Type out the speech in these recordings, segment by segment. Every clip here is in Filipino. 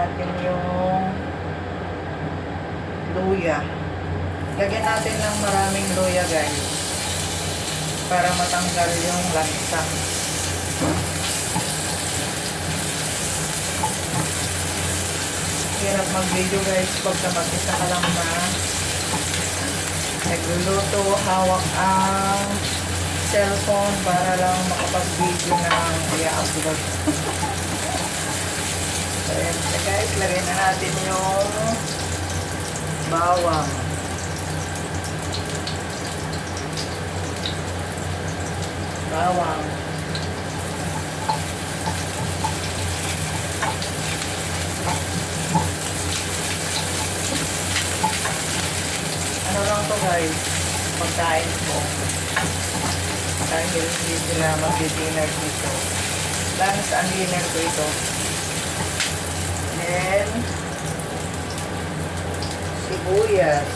natin yung luya. Lagyan natin ng maraming luya guys. Para matanggal yung lansa. Hirap mag-video guys pagka mag-isa ka lang na nagluluto, hawak ang cellphone para lang makapag-video ng i-upload. So yan guys, lagay na natin yung bawang. Ano lang to guys, pagkain ko. Dahil hindi sila mag-dinner dito. Lunch and dinner ko ito. Then, sibuyas.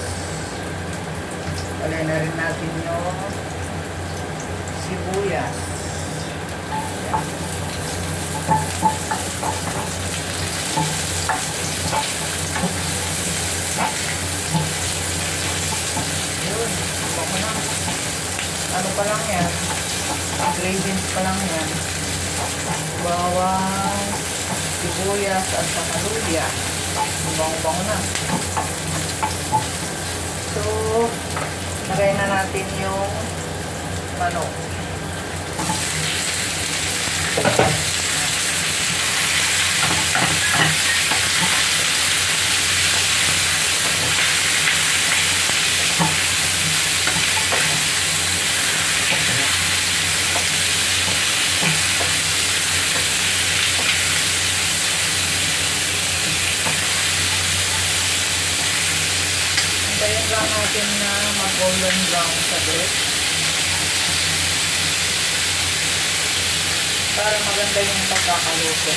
Alay na rin natin yung sibuyas. Yun, baka na. Ano pa lang yan? Ingredients pa lang yan. Bawang, sibuyas, at saka luya. Bango-bango na. So, lagay na natin yung manok. Hintayin lang natin na mag-golden brown sa bread. Para maganda yung pagkakaluto.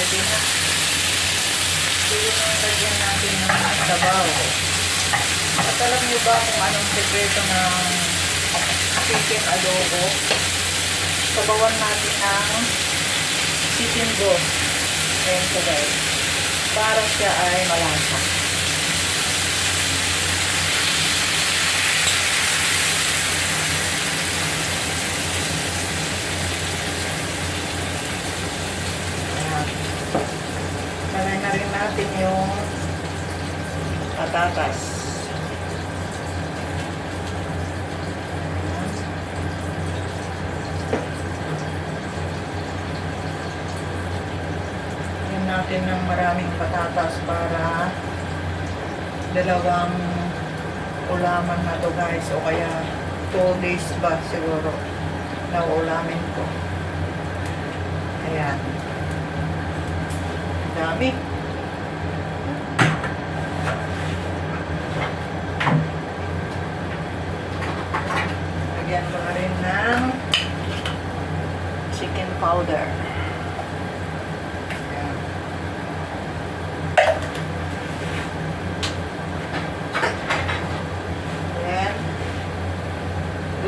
Pwede na. Pwede na lagyan natin ng sabaw. At alam niyo ba kung anong sekreto ng chicken adobo? Sabawan natin ng chicken broth. Ayan ko guys. Para siya ay malasa. Lagay na rin natin yung patatas. Lagyan natin ng maraming patatas para dalawang ulaman na to guys, o kaya 2 days ba siguro na ulamin ko. Ayan. Dami. Lagyan mo na rin ng chicken powder. Ayan.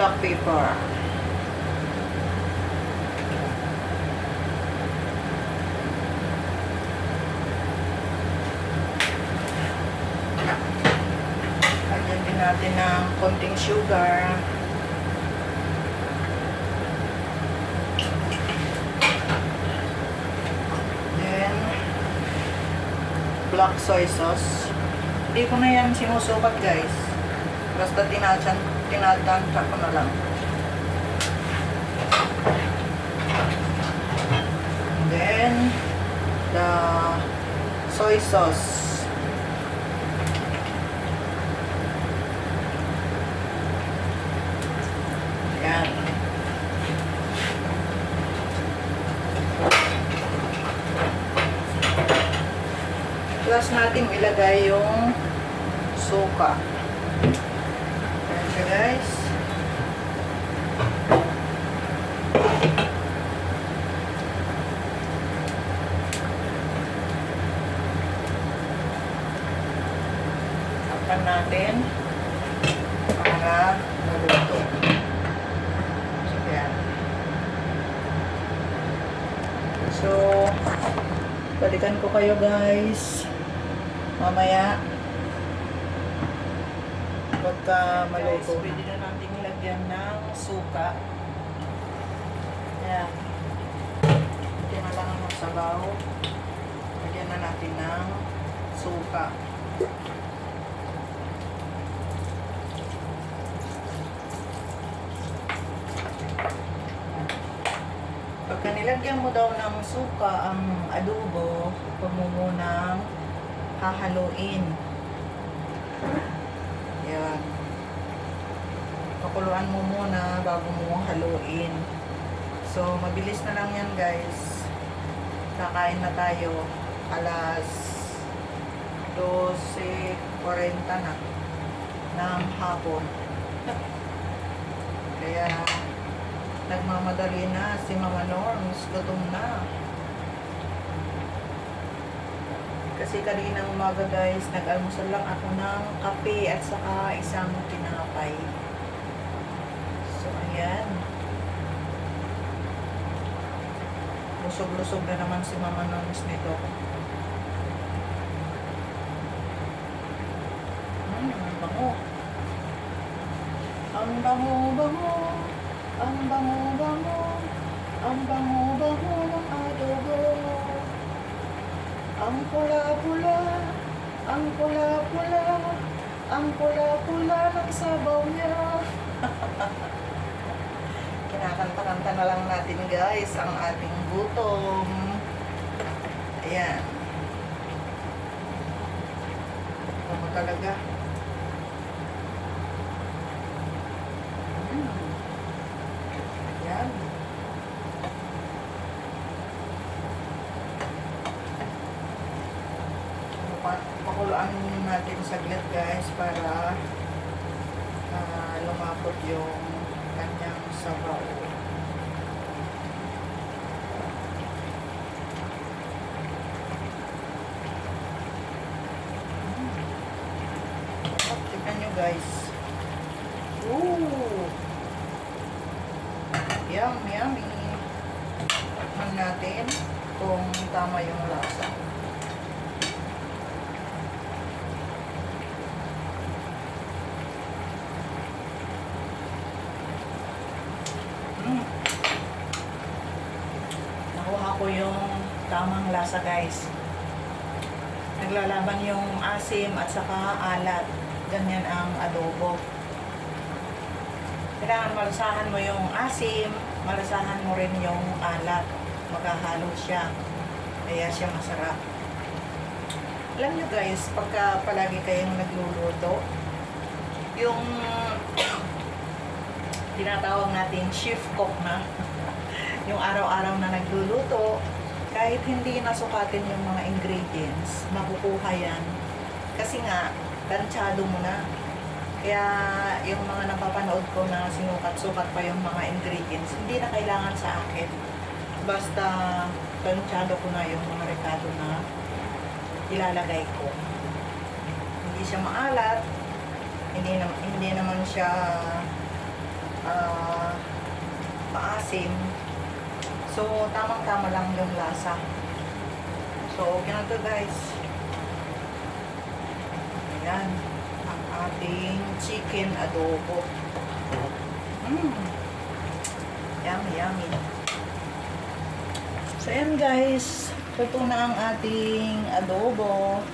black pepper. Lagyan din natin ng konting sugar. Then, black soy sauce. Hindi ko na yan sinusukat, guys. Basta tinatansya ko na lang. Then, the soy sauce. Yan. Plus natin ilagay yung suka. Ayan siya, guys. Tapan natin para maluto. So, yan. So, balikan ko kayo, guys, mamaya pagka maluto. Guys, pwede na natin ilagyan ng suka. Ayan. Ito na lang ang sabaw. Lagyan na natin ng suka. Pagka nilagyan mo daw ng suka ang adobo, huwag mo munang hahaluin. Yan. Pakuluan mo muna bago mo haluin. So, mabilis na lang yan, guys. Kakain na tayo. Alas 12:40 na ng hapon. Kaya, nagmamadali na si Mama Norms. Gutom na. Kasi kaninang umaga, guys, nag-almusal lang ako ng kape at saka isang tinapay. So, ayan. Lusog-lusog na naman si Mama Norms nito. Ang bango. Ang bango-bango. Ang bango-bango. Ang bango-bango ng adobo. Ang pula-pula, ang pula-pula, ang pula-pula ng sabaw niya. Kinakanta-kanta na lang natin, guys, ang ating gutom. Ayan. Ako talaga. Ayan. Pakuluan natin saglit, guys, para lumapot yung kanyang sabaw. Tignan nyo, guys. Ooh! Yummy! Tikman natin kung tama yung lasa. Nakuha ko yung tamang lasa, guys. Naglalaban yung asim at saka alat. Ganyan ang adobo. Kailangan malasahan mo yung asim, malasahan mo rin yung alat. Maghahalo siya. Kaya siya masarap. Alam nyo, guys, pagka palagi kayong nagluluto, yung tinatawag natin shift cook na yung araw-araw na nagluluto, kahit hindi nasukatin yung mga ingredients, makukuha yan. Kasi nga, tansyado mo na. Kaya yung mga napapanood ko na sinukat-sukat pa yung mga ingredients, hindi na kailangan sa akin. Basta tansyado ko na yung mga rekado na ilalagay ko. Hindi siya maalat, hindi naman siya ah, maasim. So, tamang-tama lang yung lasa. So, okay na to guys. Ayan. Ang ating chicken adobo. Yummy, yummy. So, ayan guys. Ito na ang ating adobo.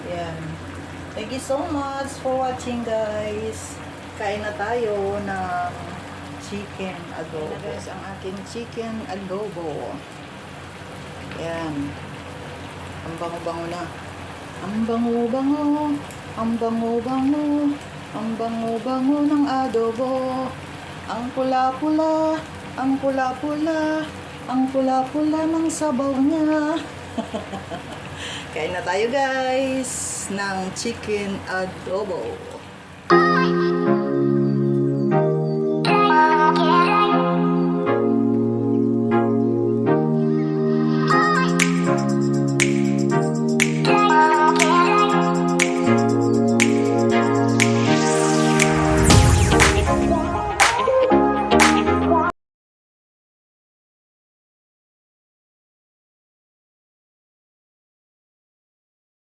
Ayan. Thank you so much for watching guys. Kain na tayo ng chicken adobo. Ayan guys, ang ating chicken adobo. Ayan. Ang bango-bango na. Ang bango-bango. Ang bango-bango. Ang bango-bango ng adobo. Ang pula-pula. Ang pula-pula. Ang pula-pula ng sabaw niya. Kain na tayo guys ng chicken adobo.